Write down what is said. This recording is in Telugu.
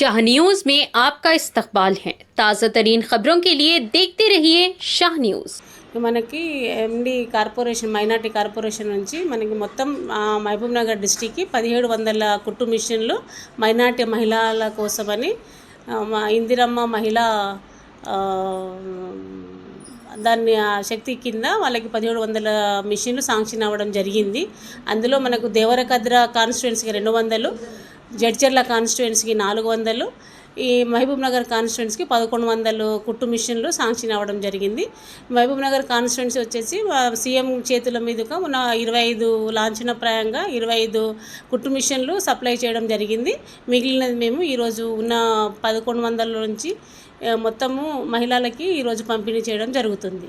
शाह न्यूज में आपका इस्तकबाल है। ताज़ा तरीन खबरों के लिए देखते रहिए शाह न्यूज। మనకి ఎండి కార్పొరేషన్ మైనార్టీ కార్పొరేషన్ నుంచి మనకి మొత్తం మహబూబ్ నగర్ డిస్టిక్కి 1700 కుట్టు మిషన్లు మైనార్టీ మహిళల కోసమని ఇందిరమ్మ మహిళా దాన్ని శక్తి కింద వాళ్ళకి 1700 మిషన్లు శాంక్షన్ అవ్వడం జరిగింది. అందులో మనకు దేవరకద్ర కాన్స్టిట్యుయెన్సీకి 200, జడ్చర్ల కాన్స్టిట్యుయెన్సీకి 400, ఈ మహబూబ్ నగర్ కాన్స్టిట్యుయెన్సీకి 1100 కుట్టు మిషన్లు శాంక్షన్ అవ్వడం జరిగింది. మహబూబ్ నగర్ కాన్స్టిట్యుయెన్సీ వచ్చేసి సీఎం చేతుల మీదుగా ఉన్న 25 లాంఛనప్రాయంగా 25 కుట్టు మిషన్లు సప్లై చేయడం జరిగింది. మిగిలినది మేము ఈరోజు ఉన్న 1100 నుంచి మొత్తము మహిళలకి ఈరోజు పంపిణీ చేయడం జరుగుతుంది.